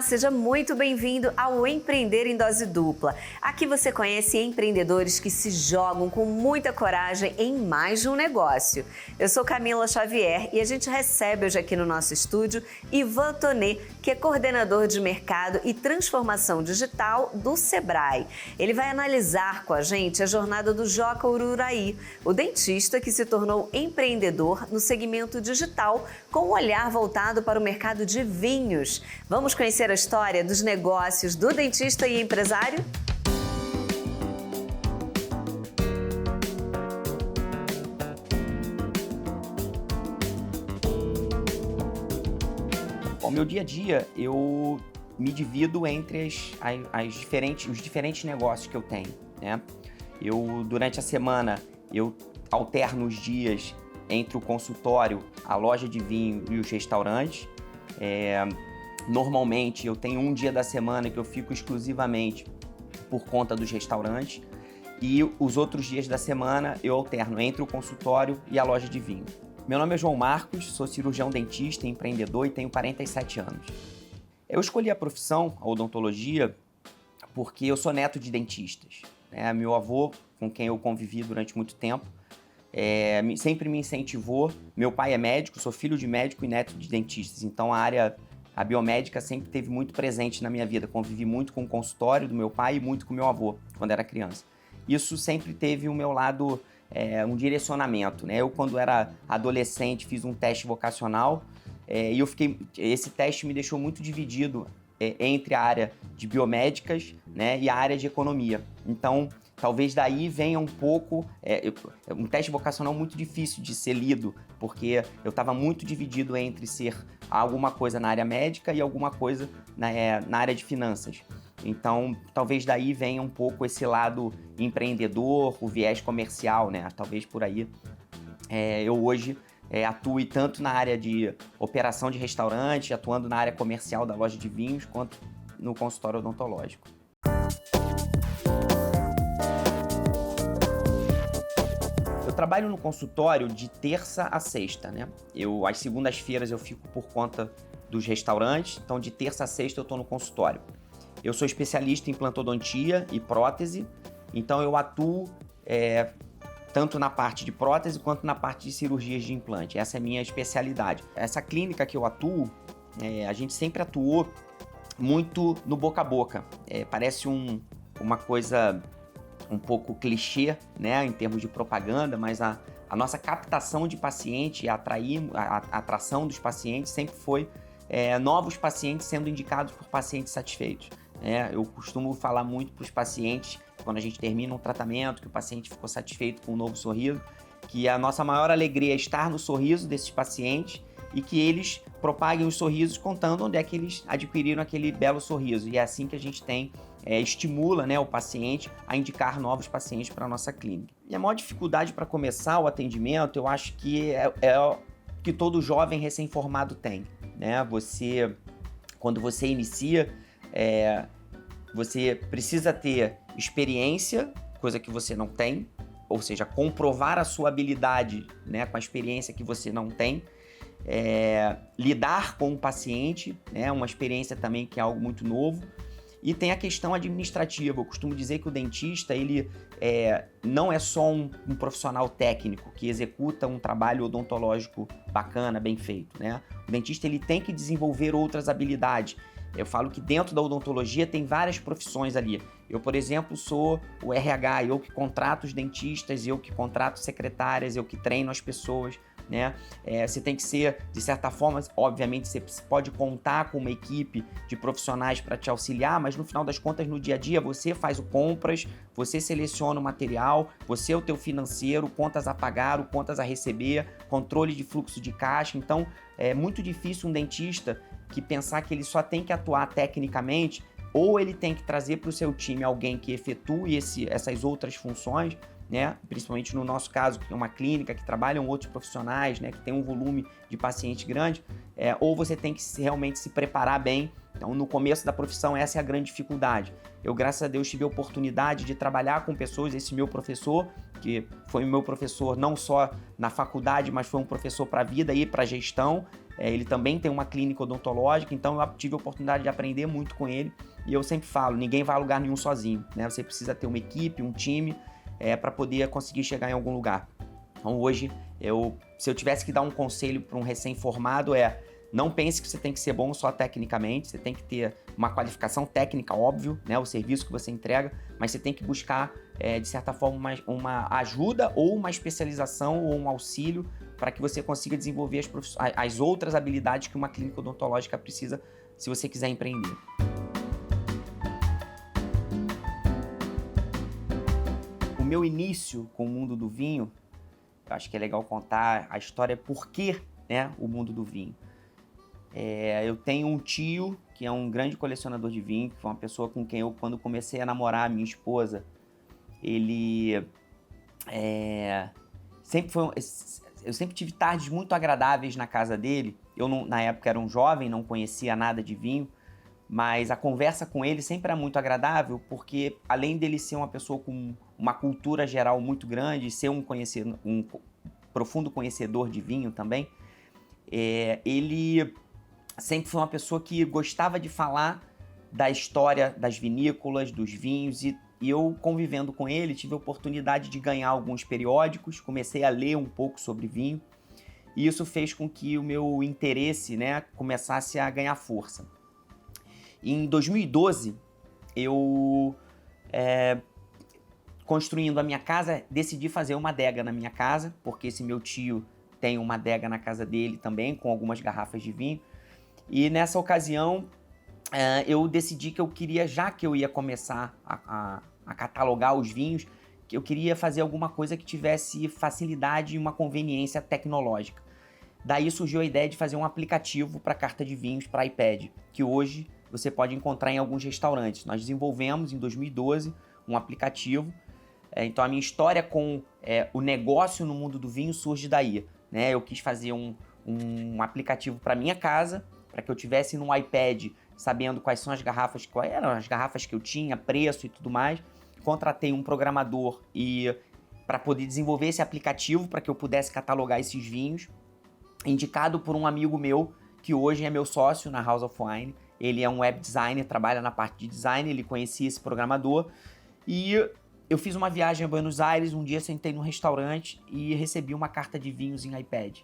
Olá, seja muito bem-vindo ao Empreender em Dose Dupla. Aqui você conhece empreendedores que se jogam com muita coragem em mais de um negócio. Eu sou Camila Xavier e a gente recebe hoje aqui no nosso estúdio Ivan Tonet, que é coordenador de mercado e transformação digital do Sebrae. Ele vai analisar com a gente a jornada do Joca Ururaí, o dentista que se tornou empreendedor no segmento digital com um olhar voltado para o mercado de vinhos. Vamos conhecer a história dos negócios do dentista e empresário? Bom, meu dia a dia, eu me divido entre os diferentes negócios que eu tenho, né? Durante a semana, eu alterno os dias entre o consultório, a loja de vinho e os restaurantes. Normalmente, eu tenho um dia da semana que eu fico exclusivamente por conta dos restaurantes e os outros dias da semana eu alterno entre o consultório e a loja de vinho. Meu nome é João Marcos, sou cirurgião dentista, empreendedor e tenho 47 anos. Eu escolhi a profissão, a odontologia, porque eu sou neto de dentistas, né? Meu avô, com quem eu convivi durante muito tempo, sempre me incentivou. Meu pai é médico, sou filho de médico e neto de dentistas, então a biomédica sempre esteve muito presente na minha vida. Convivi muito com o consultório do meu pai e muito com meu avô, quando era criança. Isso sempre teve o meu lado, um direcionamento, né? Eu, quando era adolescente, fiz um teste vocacional e esse teste me deixou muito dividido entre a área de biomédicas, né, e a área de economia. Então, talvez daí venha um pouco, um teste vocacional muito difícil de ser lido, porque eu estava muito dividido entre ser alguma coisa na área médica e alguma coisa na área de finanças. Então, talvez daí venha um pouco esse lado empreendedor, o viés comercial, né? Talvez por aí eu hoje atue tanto na área de operação de restaurante, atuando na área comercial da loja de vinhos, quanto no consultório odontológico. Eu trabalho no consultório de terça a sexta, né? Às segundas-feiras eu fico por conta dos restaurantes, então de terça a sexta eu estou no consultório. Eu sou especialista em implantodontia e prótese, então eu atuo tanto na parte de prótese quanto na parte de cirurgias de implante. Essa é a minha especialidade. Essa clínica que eu atuo, a gente sempre atuou muito no boca a boca. Parece uma coisa um pouco clichê, né, em termos de propaganda, mas a nossa captação de paciente, a atração dos pacientes sempre foi novos pacientes sendo indicados por pacientes satisfeitos. Eu costumo falar muito para os pacientes, quando a gente termina um tratamento, que o paciente ficou satisfeito com um novo sorriso, que a nossa maior alegria é estar no sorriso desses pacientes e que eles propaguem os sorrisos contando onde é que eles adquiriram aquele belo sorriso. E é assim que a gente estimula, né, o paciente a indicar novos pacientes para a nossa clínica. E a maior dificuldade para começar o atendimento, eu acho que é o que todo jovem recém-formado tem, né? Quando você inicia, você precisa ter experiência, coisa que você não tem, ou seja, comprovar a sua habilidade, né, com a experiência que você não tem. Lidar com o paciente, né, uma experiência também que é algo muito novo. E tem a questão administrativa. Eu costumo dizer que o dentista, ele não é só um profissional técnico que executa um trabalho odontológico bacana, bem feito, né? O dentista, ele tem que desenvolver outras habilidades. Eu falo que dentro da odontologia tem várias profissões ali. Eu, por exemplo, sou o RH, eu que contrato os dentistas, eu que contrato secretárias, eu que treino as pessoas, né? Você tem que ser, de certa forma, obviamente você pode contar com uma equipe de profissionais para te auxiliar, mas no final das contas, no dia a dia, você faz o compras, você seleciona o material, você é o teu financeiro, contas a pagar, contas a receber, controle de fluxo de caixa. Então, é muito difícil um dentista que pensar que ele só tem que atuar tecnicamente, ou ele tem que trazer para o seu time alguém que efetue essas outras funções, né? Principalmente no nosso caso, que é uma clínica que trabalham outros profissionais, né, que tem um volume de paciente grande, ou você tem que realmente se preparar bem. Então, no começo da profissão, essa é a grande dificuldade. Eu, graças a Deus, tive a oportunidade de trabalhar com pessoas, esse meu professor, que foi o meu professor não só na faculdade, mas foi um professor para a vida e para a gestão, ele também tem uma clínica odontológica, então eu tive a oportunidade de aprender muito com ele. E eu sempre falo, ninguém vai a lugar nenhum sozinho, né? Você precisa ter uma equipe, um time, para poder conseguir chegar em algum lugar. Então hoje, se eu tivesse que dar um conselho para um recém-formado não pense que você tem que ser bom só tecnicamente, você tem que ter uma qualificação técnica, óbvio, né? O serviço que você entrega, mas você tem que buscar, de certa forma, uma ajuda ou uma especialização ou um auxílio para que você consiga desenvolver as outras habilidades que uma clínica odontológica precisa se você quiser empreender. O meu início com o mundo do vinho, eu acho que é legal contar a história por que, né, o mundo do vinho. Eu tenho um tio que é um grande colecionador de vinho, que foi uma pessoa com quem eu, quando comecei a namorar a minha esposa, eu sempre tive tardes muito agradáveis na casa dele. Eu, na época, era um jovem, não conhecia nada de vinho, mas a conversa com ele sempre era muito agradável, porque além dele ser uma pessoa com uma cultura geral muito grande, ser um profundo conhecedor de vinho também, ele sempre foi uma pessoa que gostava de falar da história das vinícolas, dos vinhos, e eu, convivendo com ele, tive a oportunidade de ganhar alguns periódicos, comecei a ler um pouco sobre vinho, e isso fez com que o meu interesse, né, começasse a ganhar força. Em 2012, eu, construindo a minha casa, decidi fazer uma adega na minha casa, porque esse meu tio tem uma adega na casa dele também, com algumas garrafas de vinho. E nessa ocasião, eu decidi que eu queria, já que eu ia começar a catalogar os vinhos, que eu queria fazer alguma coisa que tivesse facilidade e uma conveniência tecnológica. Daí surgiu a ideia de fazer um aplicativo para carta de vinhos para iPad, que hoje você pode encontrar em alguns restaurantes. Nós desenvolvemos em 2012 um aplicativo. Então a minha história com o negócio no mundo do vinho surge daí, né? Eu quis fazer um aplicativo para minha casa, para que eu tivesse no iPad sabendo quais são as garrafas, quais eram as garrafas que eu tinha, preço e tudo mais. Contratei um programador para poder desenvolver esse aplicativo para que eu pudesse catalogar esses vinhos, indicado por um amigo meu que hoje é meu sócio na House of Wine. Ele é um web designer, trabalha na parte de design, ele conhecia esse programador e eu fiz uma viagem a Buenos Aires, um dia sentei num restaurante e recebi uma carta de vinhos em iPad.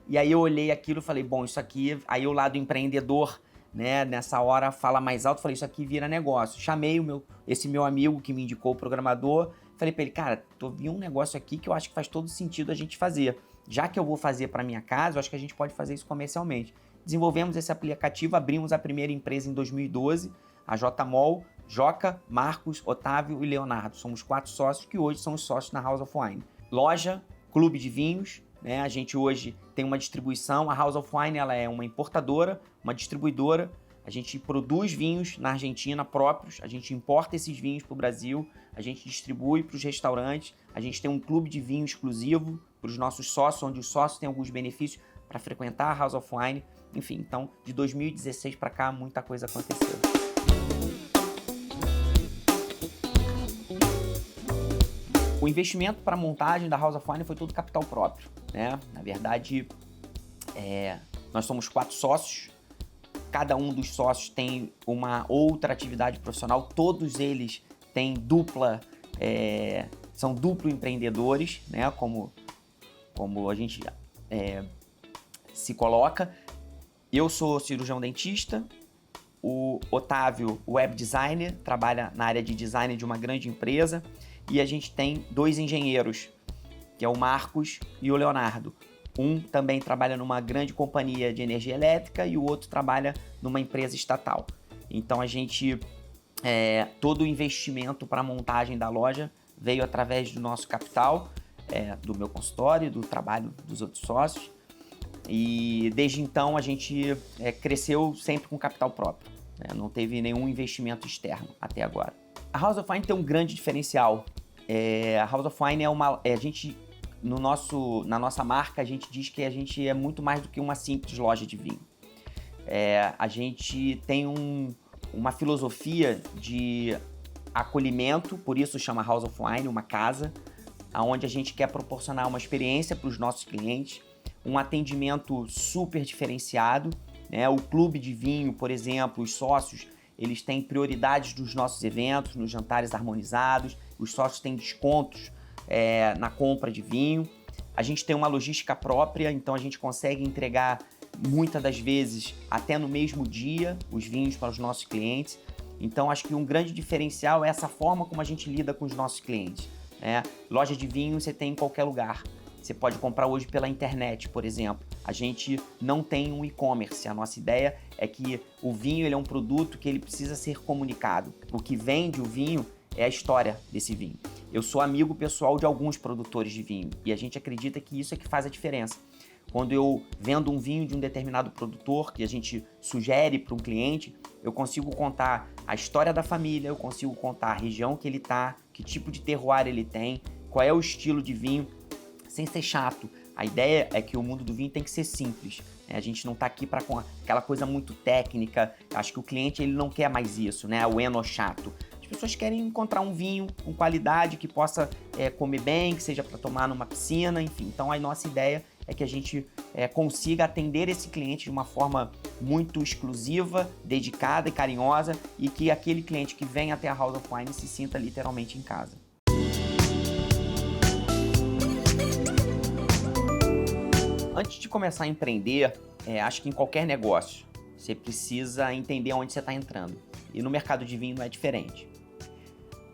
E aí eu olhei aquilo e falei, bom, isso aqui... Aí o lado empreendedor, né, nessa hora fala mais alto, falei, isso aqui vira negócio. Chamei esse meu amigo que me indicou o programador, falei pra ele, cara, vi um negócio aqui que eu acho que faz todo sentido a gente fazer. Já que eu vou fazer para minha casa, eu acho que a gente pode fazer isso comercialmente. Desenvolvemos esse aplicativo, abrimos a primeira empresa em 2012, a JMOL, Joca, Marcos, Otávio e Leonardo. Somos 4 sócios que hoje são os sócios na House of Wine. Loja, clube de vinhos, né? A gente hoje tem uma distribuição. A House of Wine ela é uma importadora, uma distribuidora. A gente produz vinhos na Argentina próprios, a gente importa esses vinhos para o Brasil, a gente distribui para os restaurantes, a gente tem um clube de vinho exclusivo para os nossos sócios, onde os sócios têm alguns benefícios para frequentar a House of Wine. Enfim, então, de 2016 para cá, muita coisa aconteceu. O investimento para a montagem da House of Wine foi todo capital próprio, né? Na verdade, nós somos 4 sócios, cada um dos sócios tem uma outra atividade profissional, todos eles têm são duplo empreendedores, né? Como a gente se coloca. Eu sou cirurgião dentista, o Otávio, web designer, trabalha na área de design de uma grande empresa, e a gente tem 2 engenheiros, que é o Marcos e o Leonardo. Um também trabalha numa grande companhia de energia elétrica e o outro trabalha numa empresa estatal. Então a gente, todo o investimento para a montagem da loja veio através do nosso capital, do meu consultório, do trabalho dos outros sócios. E desde então a gente cresceu sempre com capital próprio, né? Não teve nenhum investimento externo até agora. A House of Wine tem um grande diferencial. A House of Wine na nossa marca, a gente diz que a gente é muito mais do que uma simples loja de vinho. A gente tem uma filosofia de acolhimento, por isso chama House of Wine, uma casa, onde a gente quer proporcionar uma experiência para os nossos clientes, um atendimento super diferenciado, né? O clube de vinho, por exemplo, os sócios, eles têm prioridades nos nossos eventos, nos jantares harmonizados, os sócios têm descontos na compra de vinho. A gente tem uma logística própria, então a gente consegue entregar muitas das vezes até no mesmo dia os vinhos para os nossos clientes. Então acho que um grande diferencial é essa forma como a gente lida com os nossos clientes, né? Loja de vinho você tem em qualquer lugar. Você pode comprar hoje pela internet, por exemplo. A gente não tem um e-commerce. A nossa ideia é que o vinho ele é um produto que ele precisa ser comunicado. O que vende o vinho é a história desse vinho. Eu sou amigo pessoal de alguns produtores de vinho e a gente acredita que isso é que faz a diferença. Quando eu vendo um vinho de um determinado produtor que a gente sugere para um cliente, eu consigo contar a história da família, eu consigo contar a região que ele está, que tipo de terroir ele tem, qual é o estilo de vinho, sem ser chato. A ideia é que o mundo do vinho tem que ser simples, né? A gente não está aqui para aquela coisa muito técnica. Acho que o cliente ele não quer mais isso, né? O eno chato. As pessoas querem encontrar um vinho com qualidade, que possa comer bem, que seja para tomar numa piscina, enfim. Então a nossa ideia é que a gente consiga atender esse cliente de uma forma muito exclusiva, dedicada e carinhosa e que aquele cliente que vem até a House of Wine se sinta literalmente em casa. Antes de começar a empreender, acho que em qualquer negócio, você precisa entender onde você está entrando. E no mercado de vinho não é diferente.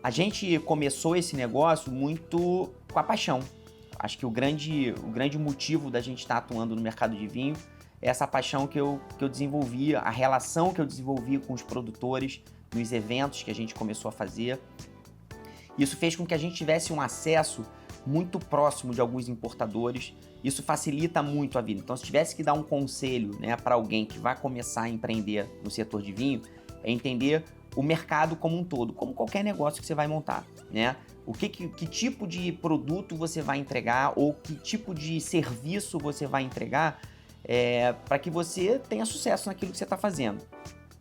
A gente começou esse negócio muito com a paixão. Acho que o grande motivo da gente estar atuando no mercado de vinho é essa paixão que eu desenvolvi, a relação que eu desenvolvi com os produtores nos eventos que a gente começou a fazer. Isso fez com que a gente tivesse um acesso muito próximo de alguns importadores. Isso facilita muito a vida. Então, se tivesse que dar um conselho, né, para alguém que vai começar a empreender no setor de vinho, é entender o mercado como um todo, como qualquer negócio que você vai montar, né? Que tipo de produto você vai entregar ou que tipo de serviço você vai entregar para que você tenha sucesso naquilo que você está fazendo.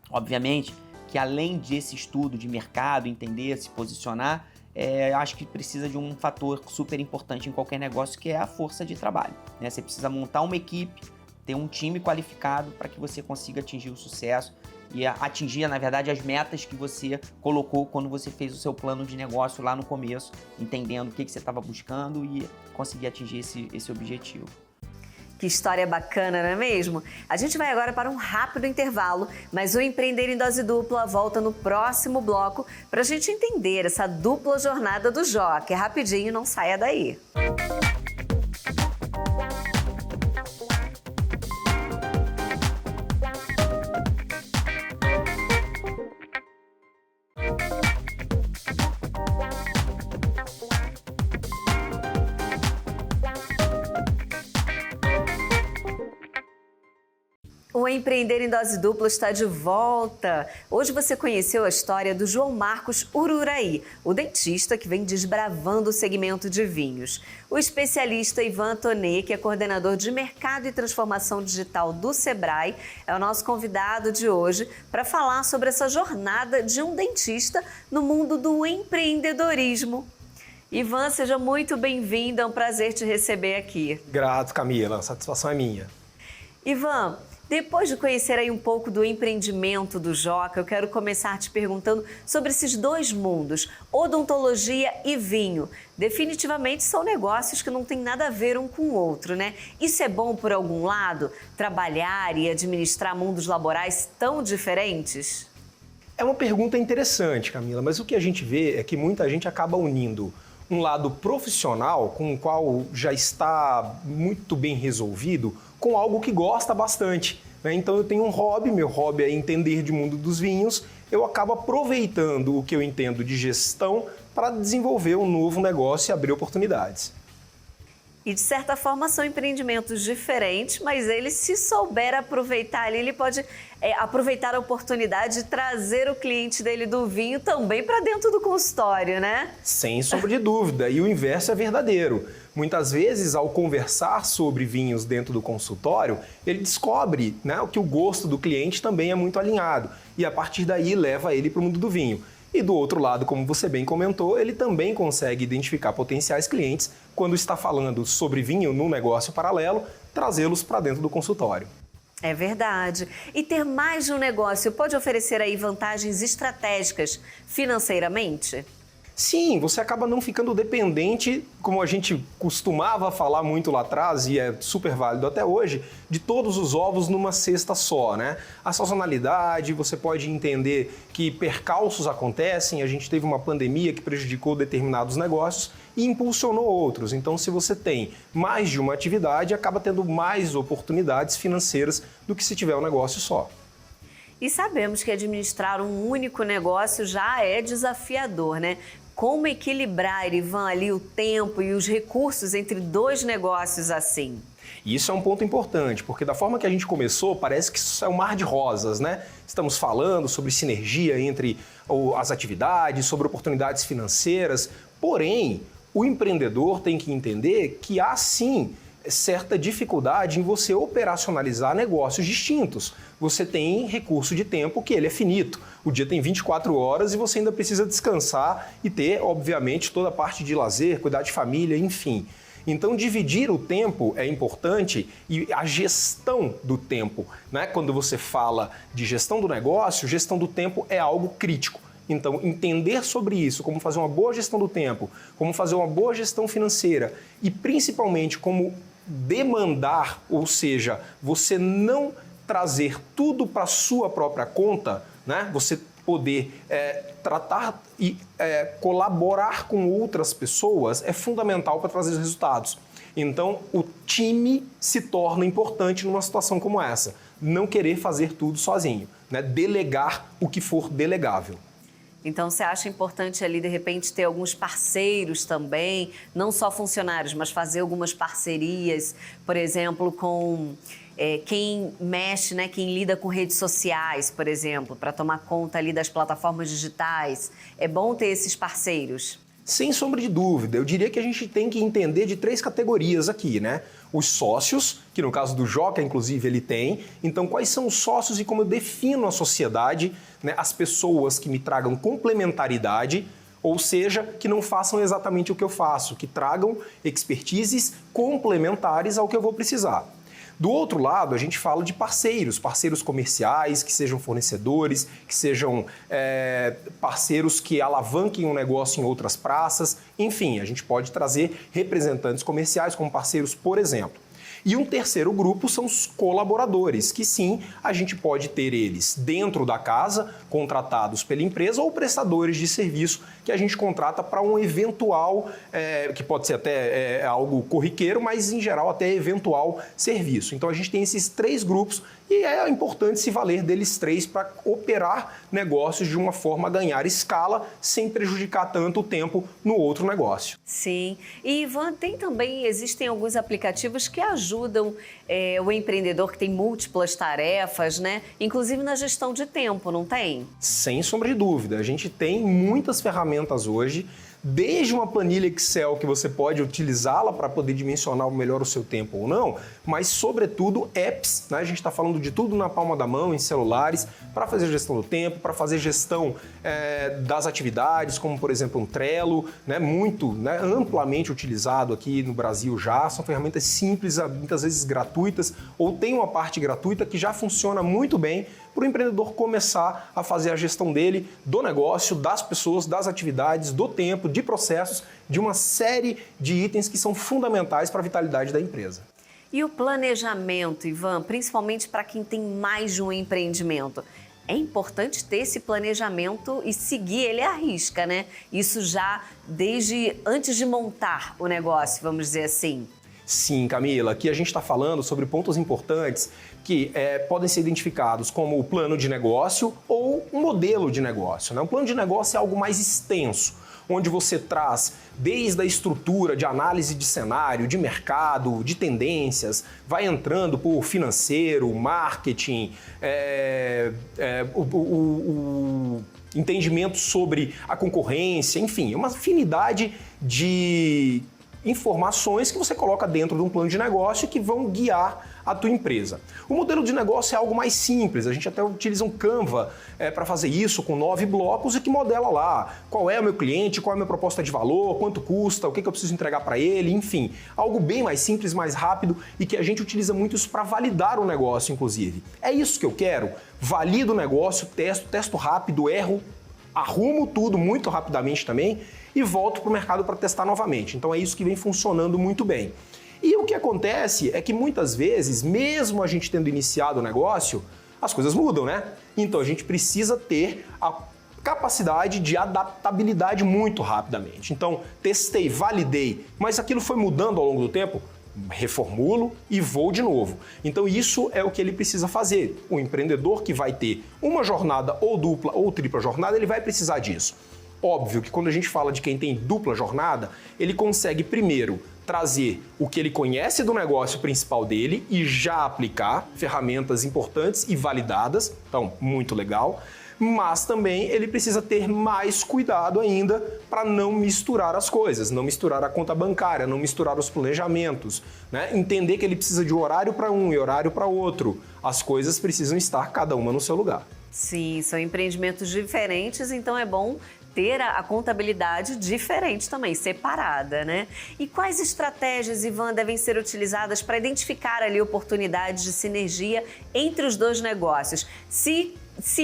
Obviamente que além desse estudo de mercado, entender, se posicionar, acho que precisa de um fator super importante em qualquer negócio, que é a força de trabalho, né? Você precisa montar uma equipe, ter um time qualificado para que você consiga atingir o sucesso e atingir, na verdade, as metas que você colocou quando você fez o seu plano de negócio lá no começo, entendendo o que você estava buscando e conseguir atingir esse objetivo. Que história bacana, não é mesmo? A gente vai agora para um rápido intervalo, mas o Empreender em Dose Dupla volta no próximo bloco para a gente entender essa dupla jornada do Joca. É rapidinho, não saia daí. O Empreender em Dose Dupla está de volta. Hoje você conheceu a história do João Marcos Ururaí, o dentista que vem desbravando o segmento de vinhos. O especialista Ivan Tonnet, que é coordenador de Mercado e Transformação Digital do Sebrae, é o nosso convidado de hoje para falar sobre essa jornada de um dentista no mundo do empreendedorismo. Ivan, seja muito bem-vindo, é um prazer te receber aqui. Grato, Camila, a satisfação é minha. Ivan, depois de conhecer aí um pouco do empreendimento do Joca, eu quero começar te perguntando sobre esses dois mundos, odontologia e vinho. Definitivamente são negócios que não têm nada a ver um com o outro, né? Isso é bom por algum lado? Trabalhar e administrar mundos laborais tão diferentes? É uma pergunta interessante, Camila, mas o que a gente vê é que muita gente acaba unindo um lado profissional, com o qual já está muito bem resolvido, com algo que gosta bastante, né? Então eu tenho um hobby, meu hobby é entender de mundo dos vinhos, eu acabo aproveitando o que eu entendo de gestão para desenvolver um novo negócio e abrir oportunidades. E de certa forma são empreendimentos diferentes, mas ele, se souber aproveitar ali, ele pode aproveitar a oportunidade de trazer o cliente dele do vinho também para dentro do consultório, né? Sem sombra de dúvida, e o inverso é verdadeiro. Muitas vezes, ao conversar sobre vinhos dentro do consultório, ele descobre, né, que o gosto do cliente também é muito alinhado e a partir daí leva ele para o mundo do vinho. E do outro lado, como você bem comentou, ele também consegue identificar potenciais clientes quando está falando sobre vinho num negócio paralelo, trazê-los para dentro do consultório. É verdade. E ter mais de um negócio pode oferecer aí vantagens estratégicas financeiramente? Sim, você acaba não ficando dependente, como a gente costumava falar muito lá atrás, e é super válido até hoje, de todos os ovos numa cesta só, né? A sazonalidade, você pode entender que percalços acontecem, a gente teve uma pandemia que prejudicou determinados negócios e impulsionou outros. Então, se você tem mais de uma atividade, acaba tendo mais oportunidades financeiras do que se tiver um negócio só. E sabemos que administrar um único negócio já é desafiador, né? Como equilibrar, Ivan, ali o tempo e os recursos entre dois negócios assim? E isso é um ponto importante, porque da forma que a gente começou, parece que isso é um mar de rosas, né? Estamos falando sobre sinergia entre as atividades, sobre oportunidades financeiras, porém, o empreendedor tem que entender que há sim certa dificuldade em você operacionalizar negócios distintos. Você tem recurso de tempo que ele é finito. O dia tem 24 horas e você ainda precisa descansar e ter, obviamente, toda a parte de lazer, cuidar de família, enfim. Então, dividir o tempo é importante e a gestão do tempo, né? Quando você fala de gestão do negócio, gestão do tempo é algo crítico. Então, entender sobre isso, como fazer uma boa gestão do tempo, como fazer uma boa gestão financeira e, principalmente, como demandar, ou seja, você não trazer tudo para a sua própria conta, né? Você poder tratar e colaborar com outras pessoas é fundamental para trazer os resultados. Então, o time se torna importante numa situação como essa. Não querer fazer tudo sozinho, né? Delegar o que for delegável. Então, você acha importante ali, de repente, ter alguns parceiros também, não só funcionários, mas fazer algumas parcerias, por exemplo, com quem mexe, né, quem lida com redes sociais, por exemplo, para tomar conta ali das plataformas digitais. É bom ter esses parceiros? Sem sombra de dúvida, eu diria que a gente tem que entender de 3 categorias aqui, né? Os sócios, que no caso do Joca, inclusive, ele tem. Então, quais são os sócios e como eu defino a sociedade, né? As pessoas que me tragam complementaridade, ou seja, que não façam exatamente o que eu faço, que tragam expertises complementares ao que eu vou precisar. Do outro lado, a gente fala de parceiros comerciais, que sejam fornecedores, que sejam parceiros que alavanquem um negócio em outras praças. Enfim, a gente pode trazer representantes comerciais como parceiros, por exemplo. E um terceiro grupo são os colaboradores, que sim, a gente pode ter eles dentro da casa, contratados pela empresa, ou prestadores de serviço que a gente contrata para um eventual, que pode ser até algo corriqueiro, mas em geral até eventual serviço. Então a gente tem esses 3 grupos e é importante se valer deles 3 para operar negócios de uma forma a ganhar escala sem prejudicar tanto o tempo no outro negócio. Sim. E, Ivan, existem alguns aplicativos que ajudam o empreendedor que tem múltiplas tarefas, né? Inclusive na gestão de tempo, não tem? Sem sombra de dúvida. A gente tem muitas ferramentas hoje, desde uma planilha Excel que você pode utilizá-la para poder dimensionar melhor o seu tempo ou não, mas sobretudo apps, né? A gente está falando de tudo na palma da mão, em celulares, para fazer gestão do tempo, para fazer gestão das atividades, como por exemplo um Trello, né? Muito, né? Amplamente utilizado aqui no Brasil já, são ferramentas simples, muitas vezes gratuitas, ou tem uma parte gratuita que já funciona muito bem para o empreendedor começar a fazer a gestão dele, do negócio, das pessoas, das atividades, do tempo, de processos, de uma série de itens que são fundamentais para a vitalidade da empresa. E o planejamento, Ivan, principalmente para quem tem mais de um empreendimento? É importante ter esse planejamento e seguir ele à risca, né? Isso já desde antes de montar o negócio, vamos dizer assim. Sim, Camila, aqui a gente está falando sobre pontos importantes que podem ser identificados como o plano de negócio ou um modelo de negócio, né? Um plano de negócio é algo mais extenso, onde você traz desde a estrutura de análise de cenário, de mercado, de tendências, vai entrando por financeiro, marketing, o entendimento sobre a concorrência, enfim, uma afinidade de informações que você coloca dentro de um plano de negócio que vão guiar a tua empresa. O modelo de negócio é algo mais simples, a gente até utiliza um Canva para fazer isso com 9 blocos e que modela lá qual é o meu cliente, qual é a minha proposta de valor, quanto custa, o que eu preciso entregar para ele, enfim, algo bem mais simples, mais rápido e que a gente utiliza muito isso para validar o negócio, inclusive. É isso que eu quero, valido o negócio, testo rápido, erro, arrumo tudo muito rapidamente também e volto para o mercado para testar novamente. Então é isso que vem funcionando muito bem. E o que acontece é que muitas vezes, mesmo a gente tendo iniciado o negócio, as coisas mudam, né? Então a gente precisa ter a capacidade de adaptabilidade muito rapidamente. Então testei, validei, mas aquilo foi mudando ao longo do tempo, reformulo e vou de novo. Então isso é o que ele precisa fazer. O empreendedor que vai ter uma jornada ou dupla ou tripla jornada, ele vai precisar disso. Óbvio que quando a gente fala de quem tem dupla jornada, ele consegue primeiro trazer o que ele conhece do negócio principal dele e já aplicar ferramentas importantes e validadas, então muito legal, mas também ele precisa ter mais cuidado ainda para não misturar as coisas, não misturar a conta bancária, não misturar os planejamentos, né? Entender que ele precisa de horário para um e horário para outro. As coisas precisam estar cada uma no seu lugar. Sim, são empreendimentos diferentes, então é bom ter a contabilidade diferente também, separada, né? E quais estratégias, Ivan, devem ser utilizadas para identificar ali oportunidades de sinergia entre os dois negócios? Se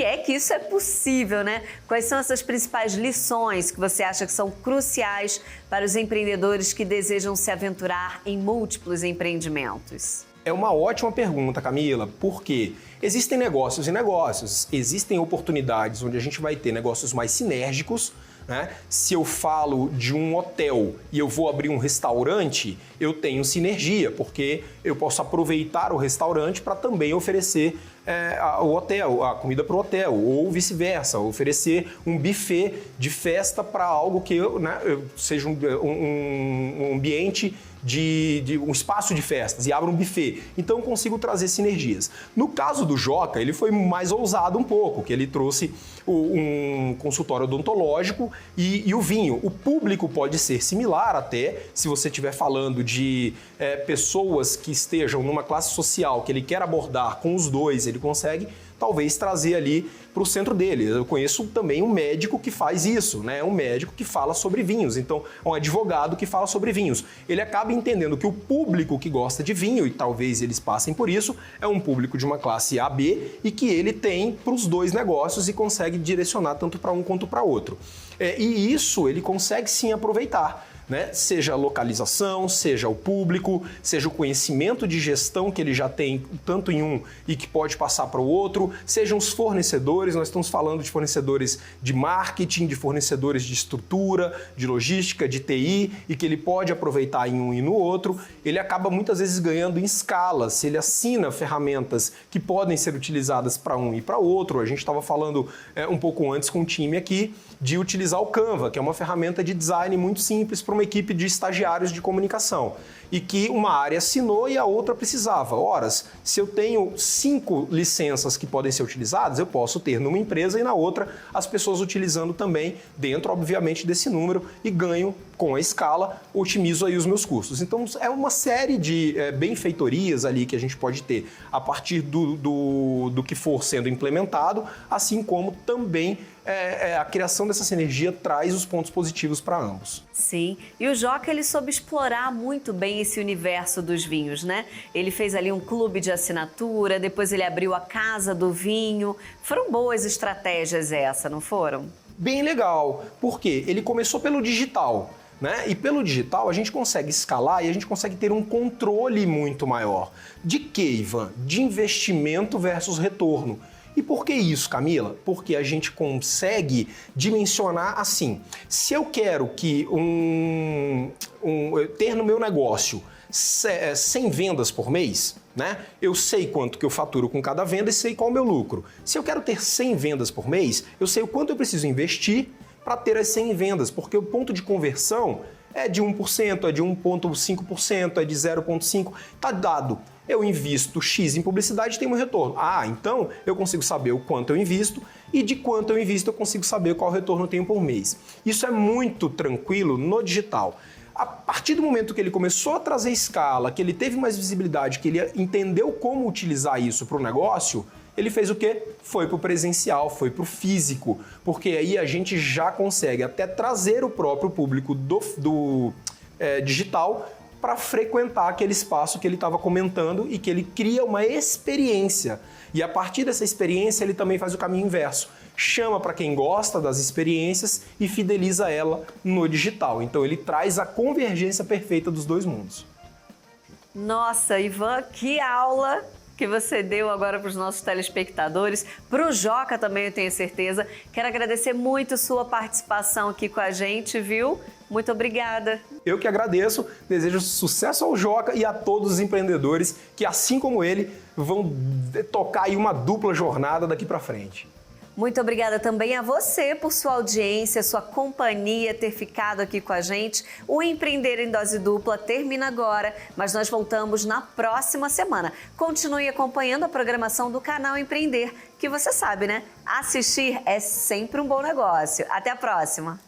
é que isso é possível, né? Quais são essas principais lições que você acha que são cruciais para os empreendedores que desejam se aventurar em múltiplos empreendimentos? É uma ótima pergunta, Camila, porque existem negócios e negócios, existem oportunidades onde a gente vai ter negócios mais sinérgicos, né? Se eu falo de um hotel e eu vou abrir um restaurante, eu tenho sinergia, porque eu posso aproveitar o restaurante para também oferecer o hotel, a comida para o hotel, ou vice-versa, oferecer um buffet de festa para algo que seja um ambiente de um espaço de festas e abra um buffet. Então eu consigo trazer sinergias. No caso do Joca, ele foi mais ousado um pouco, que ele trouxe um consultório odontológico e o vinho. O público pode ser similar até, se você estiver falando de pessoas que estejam numa classe social que ele quer abordar com os dois, ele consegue talvez trazer ali para o centro dele. Eu conheço também um médico que faz isso, né? Um médico que fala sobre vinhos, então um advogado que fala sobre vinhos. Ele acaba entendendo que o público que gosta de vinho, e talvez eles passem por isso, é um público de uma classe AB e que ele tem para os dois negócios e consegue direcionar tanto para um quanto para outro. E isso ele consegue sim aproveitar, né? Seja a localização, seja o público, seja o conhecimento de gestão que ele já tem tanto em um e que pode passar para o outro, sejam os fornecedores, nós estamos falando de fornecedores de marketing, de fornecedores de estrutura, de logística, de TI, e que ele pode aproveitar em um e no outro. Ele acaba muitas vezes ganhando em escala, se ele assina ferramentas que podem ser utilizadas para um e para outro. A gente estava falando um pouco antes com o time aqui de utilizar o Canva, que é uma ferramenta de design muito simples para uma equipe de estagiários de comunicação e que uma área assinou e a outra precisava. Ora, se eu tenho 5 licenças que podem ser utilizadas, eu posso ter numa empresa e na outra as pessoas utilizando também dentro, obviamente, desse número e ganho com a escala, otimizo aí os meus custos. Então é uma série de benfeitorias ali que a gente pode ter a partir do que for sendo implementado, assim como também a criação dessa sinergia traz os pontos positivos para ambos. Sim, e o Joca ele soube explorar muito bem esse universo dos vinhos, né? Ele fez ali um clube de assinatura, depois ele abriu a Casa do Vinho. Foram boas estratégias essa, não foram? Bem legal, porque ele começou pelo digital, né? E pelo digital a gente consegue escalar e a gente consegue ter um controle muito maior. De que, Ivan? De investimento versus retorno. E por que isso, Camila? Porque a gente consegue dimensionar assim. Se eu quero que ter no meu negócio 100 vendas por mês, né? Eu sei quanto que eu faturo com cada venda e sei qual é o meu lucro. Se eu quero ter 100 vendas por mês, eu sei o quanto eu preciso investir para ter as 100 vendas, porque o ponto de conversão é de 1%, é de 1,5%, é de 0,5%, tá dado. Eu invisto X em publicidade e tenho um retorno. Então eu consigo saber o quanto eu invisto e de quanto eu invisto eu consigo saber qual retorno eu tenho por mês. Isso é muito tranquilo no digital. A partir do momento que ele começou a trazer escala, que ele teve mais visibilidade, que ele entendeu como utilizar isso para o negócio, ele fez o quê? Foi para o presencial, foi para o físico, porque aí a gente já consegue até trazer o próprio público do digital para frequentar aquele espaço que ele estava comentando e que ele cria uma experiência. E a partir dessa experiência ele também faz o caminho inverso. Chama para quem gosta das experiências e fideliza ela no digital. Então ele traz a convergência perfeita dos dois mundos. Nossa, Ivan, que aula que você deu agora para os nossos telespectadores, para o Joca também, eu tenho certeza. Quero agradecer muito sua participação aqui com a gente, viu? Muito obrigada. Eu que agradeço, desejo sucesso ao Joca e a todos os empreendedores que, assim como ele, vão tocar aí uma dupla jornada daqui para frente. Muito obrigada também a você por sua audiência, sua companhia, ter ficado aqui com a gente. O Empreender em Dose Dupla termina agora, mas nós voltamos na próxima semana. Continue acompanhando a programação do canal Empreender, que você sabe, né? Assistir é sempre um bom negócio. Até a próxima!